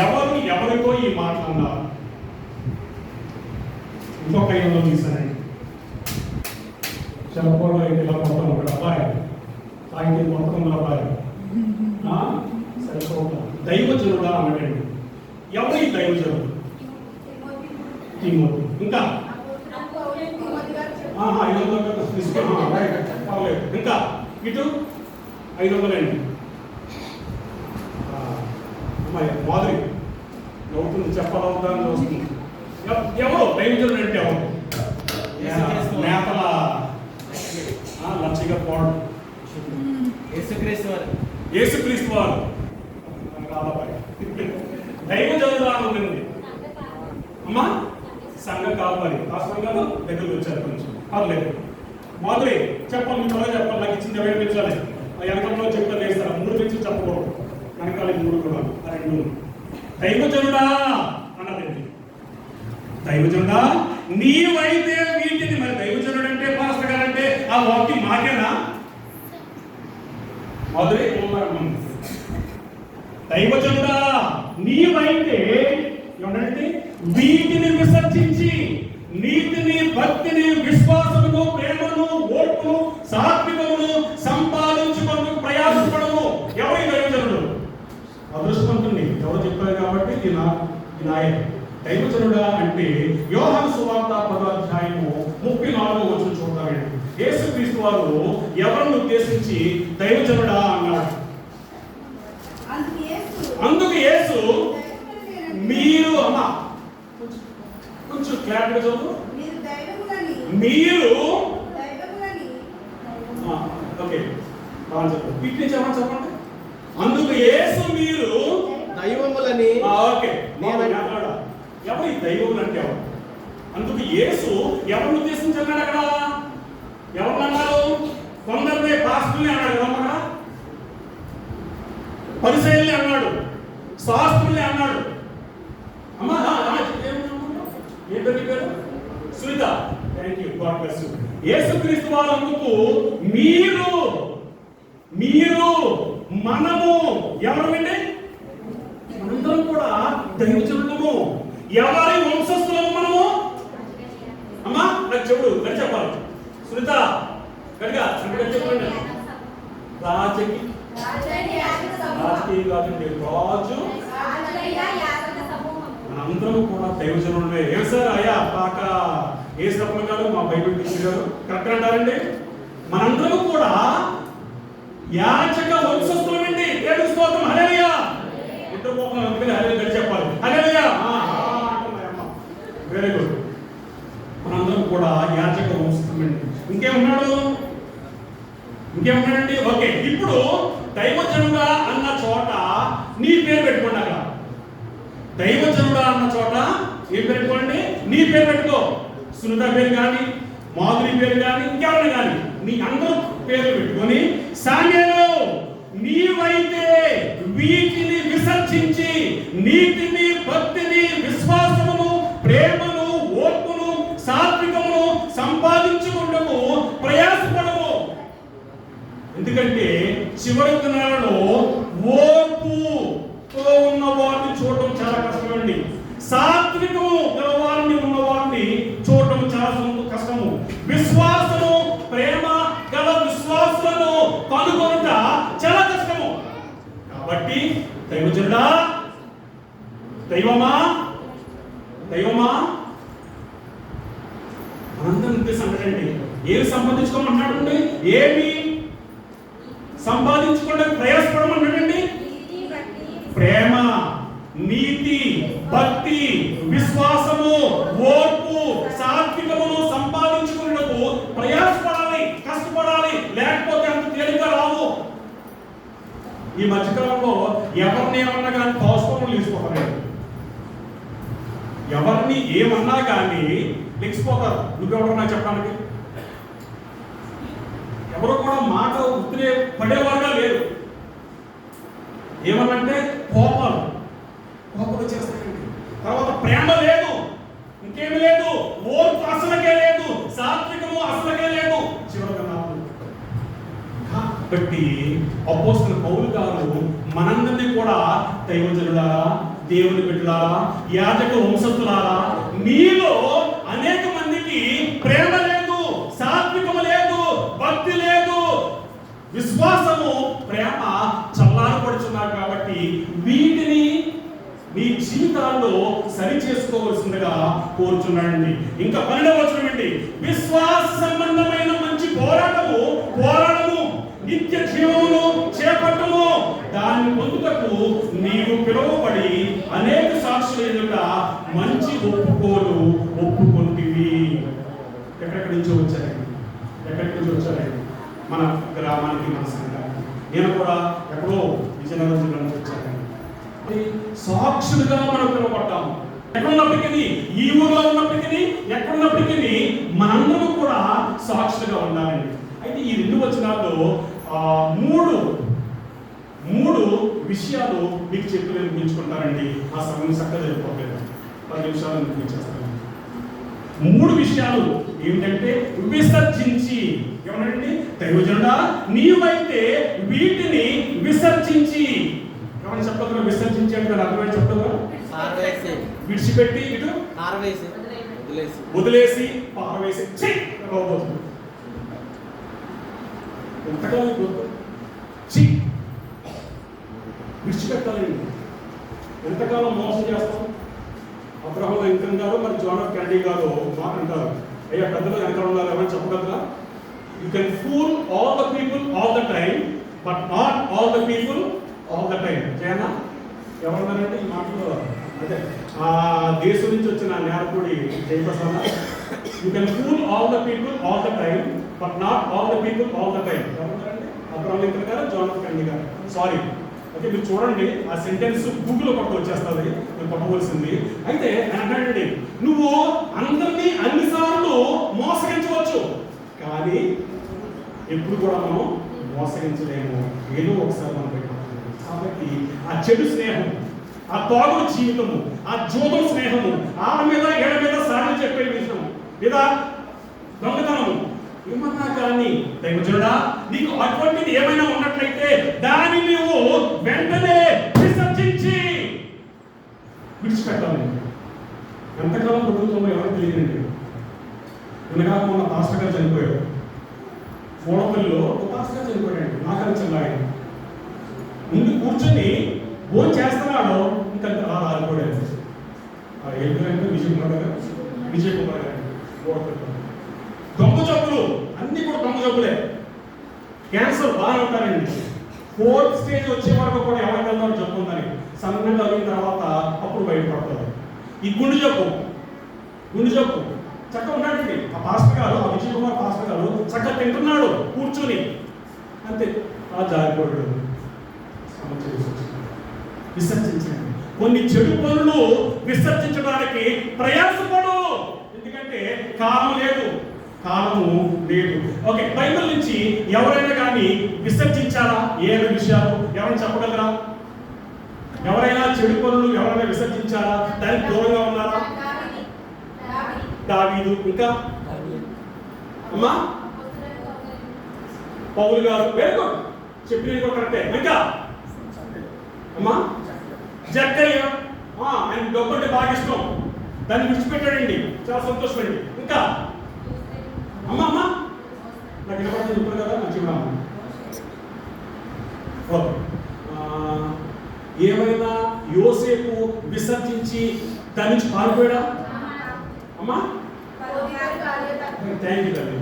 ఎవరు ఎవరితో ఈ మాటలు అన్నారు? ఇంకొక ఏదో తీసానండి. చెప్పడంలో ఇలా మొత్తం ఒక అబ్బాయి సాయంత్రం మొత్తం అబ్బాయి సరిపోతా దైవజనుడా అన్నాడండి. ఎవరు ఈ దైవజనుడు? తిమోతి. ఇంకా ఇంకా ఇటు 500 అండి. మాదిరి నవ్వుతుంది, చెప్పాలవుతా అని చూస్తుంది. ఎవరు దైవజనుడు అంటే ఎవరు? నేతల లక్షగా పోవడం యేసుక్రీస్తు వారు దైవజనుడు అని ఉంది అమ్మా. సంఘ కావాలి ఆ సంఘాలు దగ్గరకు వచ్చారు, కొంచెం పర్లేదు. మాధురి చెప్పాలి, మీ త్వరగా చెప్పాలి. నాకు ఇచ్చింది 20 నిమిషాలే. వెనకంలో చెప్తా వేస్తారా? 3 నిమిషాలు చెప్పకూడదు, వెనకాల 3 కూడా 2. దైవజనుడా అన్నదండి. దైవజనుడా నీవైతే వీటిని, మరి దైవజనుడు అంటే పాస్టర్ గారు అంటే ఆ వాక్యం మాకేనా? మాధురి దైవజనుడా నీవైతే ఏమంటే వీటిని విసర్జించి నీతిని, భక్తిని, విశ్వాసమును, ప్రేమను, ఓర్పును, సాత్వికమును సంపాదించుకుని ప్రయాసపడము. ఎవరి దైవజనుడు? అదృష్టవంతుని ఎవరు చెప్పారు కాబట్టి ఈ నాయన దైవజనుడా అంటే యోహాను సువార్త 10వ అధ్యాయము 34వ వచనం చూద్దామండి. యేసుక్రీస్తు వారు ఎవరిని ఉద్దేశించి దైవజనుడా అన్నాడు? అందుకు యేసు మీరు అమ్మా కొంచెం క్లారిటీగా చదువు. మీరు ఓకే చెప్పండి. అందుకు యేసు మీరు దైవములని. ఓకే ఎవరు ఈ దైవములు అంటే ఎవరు? అందుకు యేసు ఎవరిని ఉద్దేశించారు అక్కడ? ఎవరు అన్నారు? కొందరినే పాస్టర్ని అన్నాడు, అమ్మగా పరిసయ్యుల్ని అన్నాడు, శాస్త్రుల్ని అన్నాడు. అమ్మా ఏంటో పేరు? Sunitha. Thank you, god bless you. యేసుక్రీస్తు వారు అందుకు మీరు మనము ఎవరండి? మనందరం కూడా దైవజనులము. ఎవరి వంశస్థులము మనము? అమ్మా నాకు చెప్పుడు గడి చెప్పాలి. సునీత గడిగా చెప్పండి. రాజకీయ కాదండి, రాజు. మనందరం కూడా దైవజనులే. ఏం సార్ అయ్యా పాక ఏ సపన గారు మా బైబిల్ టీచర్ గారు కరెక్ట్ అంటారండి. మనందరం కూడా యాచక వంశస్థులమండి. దేవుని స్తోత్రం. హల్లెలూయా. ఇద్దరు పోకుండా అందుకని హల్లెలూయా గడి చెప్పాలి. హల్లెలూయా. Very good. మనందరం కూడా యాచక వంశస్థులమండి. ఇంకేమున్నాడండి? ఓకే, ఇప్పుడు దైవజనుడా అన్న చోట నీ పేరు పెట్టుకోండి. అక్కడ దైవజనుడా అన్న చోట ఏం పెట్టుకోండి? నీ పేరు పెట్టుకో. సునీత పేరు కానీ, మాధురి పేరు కానీ, ఇంకెవరైనా కానీ నీ అందరూ పేర్లు పెట్టుకొని సామ్యేలు నీవైతే వీటిని విసర్జించి నీతిని, భక్తిని, విశ్వాసమును, ప్రేమను, ఓర్పును, సాత్వికమును సంపాదించుకుంటూ ప్రయాసపడము. ఎందుకంటే చివరి దినాలలో ఓర్పుతో ఉన్న వారిని చూడటం చాలా కష్టమండి. సాత్వికము గల వారిని ఉన్న వారిని చూడటం చాలా కష్టము. విశ్వాసము, ప్రేమ గల విశ్వాసులను కనుగొనుట చాలా కష్టము. కాబట్టి దైవజనుడా, దైవమా మనందరం ఉద్దేశం అంటాడండి. ఏమి సంపాదించుకోమన్నాడు? ఏమి సంపాదించుకోవడానికి ప్రయాసపడమన్నాడండి? ప్రేమ, నీతి, భక్తి, విశ్వాసము, ఓర్పు, సాత్వికమును సంపాదించుకున్నకు ప్రయాసపడాలి, కష్టపడాలి. లేకపోతే అంత తేలిక రావు. ఈ మధ్యకాలంలో ఎవరిని ఏమన్నా కానీ పౌష్పములు తీసుకోవాలి. ఎవరిని ఏమన్నా కానీ లెక్కిపోతారు. నువ్వెవరన్నా చెప్పడానికి ఎవరు కూడా మాట ఉత్తిరే పడేవారుగా లేరు. ఏమన్నంటే కోపాలు చేస్తాయండి. తర్వాత ప్రేమ లేదు, ఇంకేమి లేదు, ఓర్పు అసలకే లేదు, సాత్వికము అసలకే లేదు. చివరిగా కాబట్టి అపోస్తలుడైన పౌలు గారు మనందరినీ కూడా దైవజనుడా దేవుని బిడ్డలారా, యాజక వంశస్థులారా, మీలో అనేక మందికి ప్రేమ లేదు, సాత్వికము లేదు, భక్తి లేదు, విశ్వాసము, ప్రేమ చల్లారపడుచున్నారు. కాబట్టి వీటిని మీ జీవితాల్లో సరి చేసుకోవలసిందిగా కోరుచున్నాడండి. ఇంకా 12వ వచనం అండి, విశ్వాస సంబంధమైన మంచి పోరాటము నిత్య జీవమును చేపట్టము, దాన్ని పొందుటకు నీవు పిలువబడి అనేక సాక్షుల ఎదుట మంచి ఒప్పుకొంటివి. ఎక్కడెక్కడి నుంచో వచ్చారండి మన గ్రామానికి, మన సంఘానికి. నేను కూడా ఎక్కడో విజయనగరం జిల్లా నుంచి వచ్చానండి. సాక్షులుగా మనం పిలువబడ్డాము. ఎక్కడున్నప్పటికీ, ఈ ఊర్లో ఉన్నప్పటికీ, ఎక్కడున్నప్పటికీ మనందరూ కూడా సాక్షులుగా ఉండాలండి. అయితే ఈ 2 వచనాల్లో మూడు విషయాలు మీకు చెప్పి నేను ముగించుకుంటానండి. ఆ సమయం చక్కగా జరిగిపోలేదు, 10 నిమిషాలు ముగించేస్తాను. 3 విషయాలు ఏమిటంటే, విసర్జించి. ఏమన్నాడండి? దైవజనుడా, నీవైతే వీటిని విసర్జించి. ఏమన్నా చెప్పగలరా? విసర్జించి అంటే అర్థమైనా చెప్పగలరా? విడిచిపెట్టి, ఇటు వదిలేసి, పారవేసి. ఎంతకాలం విడిచిపెట్టాలండి. ఎంతకాలం మోసం చేస్తాం? అబ్రహం లింకన్ గారు, మరి జాన్ ఎఫ్ కెనడీ గారు మాట అంటారు, అయ్యా పెద్దలు ఎంత ఉన్నారు ఎవరైనా చెప్పగలరా? You can fool all the people all the time, but not all the people all the time. జయనా ఎవరన్నారంటే ఈ మాటలు? అదే ఆ దేశం నుంచి వచ్చిన Nerapudi Jayaprasad. You can fool all the people all the time, but not all the people all the time. ఎవరన్నారంటే? అబ్రహం లింకన్ గారు, జాన్ ఎఫ్ కెనడీ గారు. సారీ, ఓకే, మీరు చూడండి, ఆ సెంటెన్స్ గూగుల్లో పట్టు వచ్చేస్తుంది, మీరు పట్టవలసింది. అయితే అంటాడండి, నువ్వు అందరినీ అన్నిసార్లు మోసగించవచ్చు, కానీ ఎప్పుడు కూడా మనం మోసగించలేము. ఏదో ఒకసారి మనం పెట్టాలి. కాబట్టి ఆ చెడు స్నేహం, ఆ తాగుడు జీవితము, ఆ జోదం స్నేహము, ఆడ మీద ఏడ మీద సాటి చెప్పే విషయం, లేదా దొంగతనము, ఏమన్నా కానీ దైవజనుడా, నీకు అటువంటిది ఏమైనా ఉన్నట్లయితే దాన్ని నువ్వు వెంటనే విసర్జించి విడిచిపెట్టాలి. ఎంతకాలం ప్రభుత్వం ఎవరికి తెలియదండి. వెనకాల ఉన్న పాస్టర్ గారు చనిపోయాడు. మూడపల్లిలో ఒక పాస్టర్ గారు చనిపోయాడు. నాకని చెల్లాయి ముందు కూర్చొని భోజనం చేస్తున్నాడు, ఇంకా ఆగిపోయాడు. ఏం పేరంటే విజయ్ కుమార్ గారు. మూడపల్లి దొంగ జబ్బులు అన్ని కూడా దొంగ జబ్బులే. క్యాన్సర్ బాగా ఉంటారండి. 4th స్టేజ్ వచ్చే వరకు కూడా ఎవరికి వెళ్తారో జబ్బు ఉందని, సన్నగా అయిన తర్వాత అప్పుడు బయటపడతారు. ఈ గుండె జబ్బు చక్కగా ఉన్నాడండి. ఆ పాస్టర్ గారు, ఆ విజయ్ కుమార్ పాస్టర్ గారు చక్కగా తింటున్నాడు కూర్చొని, అంతే ఆ జారిపోయాడు. విసర్జించండి. కొన్ని చెడు పనులు విసర్జించడానికి ప్రయాసపడు. ఎందుకంటే కాలము లేదు. ఓకే, బైబిల్ నుంచి ఎవరైనా కానీ విసర్జించారా? 7 విషయాలు ఎవరైనా చెప్పగలరా? ఎవరైనా చెడు పనులు ఎవరైనా విసర్జించారా? దానికి దూరంగా ఉన్నారా? దావీదు, ఇంకా అమ్మా పౌలు గారు. వెరీ గుడ్, చెప్పిన కరెక్టే. ఇంకా అమ్మా జక్కయ్య, ఆయన డబ్బు అంటే బాగా ఇష్టం, దాన్ని విడిచిపెట్టాడండి, చాలా సంతోషమండి. ఇంకా అమ్మా నాకు వినపడుతుంది, చెప్పారు కదా, మంచిగా. ఓకే, ఏమైనా యోసేపు విసర్జించి దాని నుంచి పారిపోయాడా? అమ్మా థ్యాంక్ యూ అండి.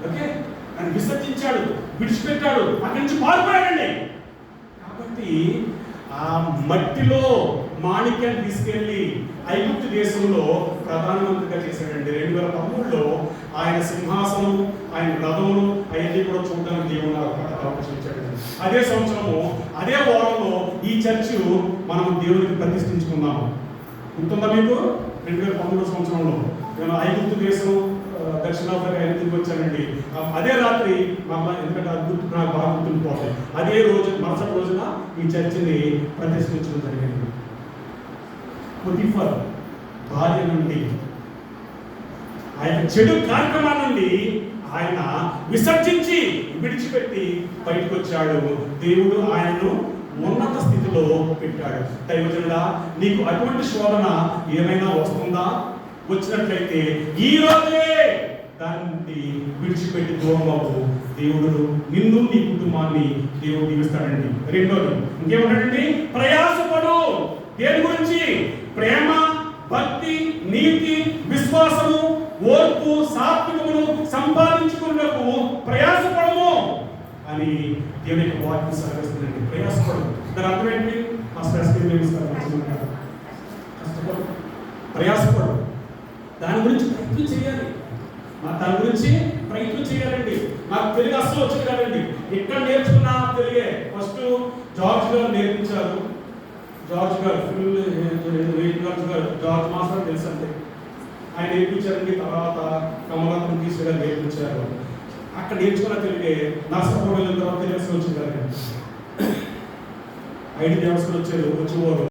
ఓకే, ఆయన విసర్జించాడు, విడిచిపెట్టాడు, అక్కడి నుంచి పారిపోయాడండి. కాబట్టి ఆ మట్టిలో మాణిక్యాన్ని తీసుకెళ్లి ఐగుప్తు దేశంలో ప్రధానమంత్రిగా చేశాడండి. 2013లో ఆయన సింహాసనం, ఆయన రథములు అవన్నీ కూడా చూడడానికి దేవుడు అవకాశం ఇచ్చాడండి. అదే సంవత్సరము, అదే వారంలో ఈ చర్చ్ మనం దేవునికి ప్రతిష్ఠించుకున్నాము. గుర్తుందా మీకు? 2013 సంవత్సరంలో నేను ఐగుప్తు దేశం, దక్షిణాఫ్రికా తిరిగి వచ్చానండి. అదే రాత్రి ఎందుకంటే అది గుర్తు నాకు బాగా గుర్తుండిపోతాయి. అదే రోజు, మరుసటి రోజున ఈ చర్చిని ప్రతిష్ఠించడం జరిగింది. పొతిఫర్ భార్య నుండి, ఆయన చెడు కార్యక్రమాల నుండి ఆయన విసర్జించి విడిచిపెట్టి బయటకు వచ్చాడు. దేవుడు ఆయనను ఉన్నత స్థితిలో పెట్టాడు. దైవజనుడా, నీకు అటువంటి శోధన ఏమైనా వస్తుందా? వచ్చినట్లయితే ఈ రోజే దాన్ని విడిచిపెట్టి దూరం అవ్వు. దేవుడు నిన్ను నీ కుటుంబాన్ని దేవుడు దీవిస్తాడండి. రెండోది ఇంకేమంటాడండి? ప్రయాసపడు. దేని గురించి? ప్రేమ, భక్తి, నీతి, విశ్వాసము, ఓర్పు, సాత్వికమును సంపాదించుకున్నకు ప్రయాసపడము అని దేవుని యొక్క వాక్యం సహకరిస్తుందండి. ప్రయాసపడు. దాని అర్థం ఏంటి? కష్టపడు, ప్రయాసపడు. దాని గురించి ప్రయత్నం చేయాలి. దాని గురించి ప్రయత్నం చేయాలండి. నాకు తెలుగు అస్సలు వచ్చేది కాదండి. ఇక్కడ నేర్చుకున్నా తెలుగే. ఫస్ట్ జార్జ్ గారు నేర్పించారు. జార్జ్ గారు జార్జ్ మాస్టర్ తెలుసు అంతే. ఆయన నేర్పించారండి. తర్వాత కమలాత్మ కృష్ణ గారు నేర్పించారు. అక్కడ నేర్చుకున్న తెలుగే. నరసాపురం వెళ్ళిన తర్వాత తెలుగు వచ్చింది కదండి. ఐడి దేవస్థలు వచ్చేవారు.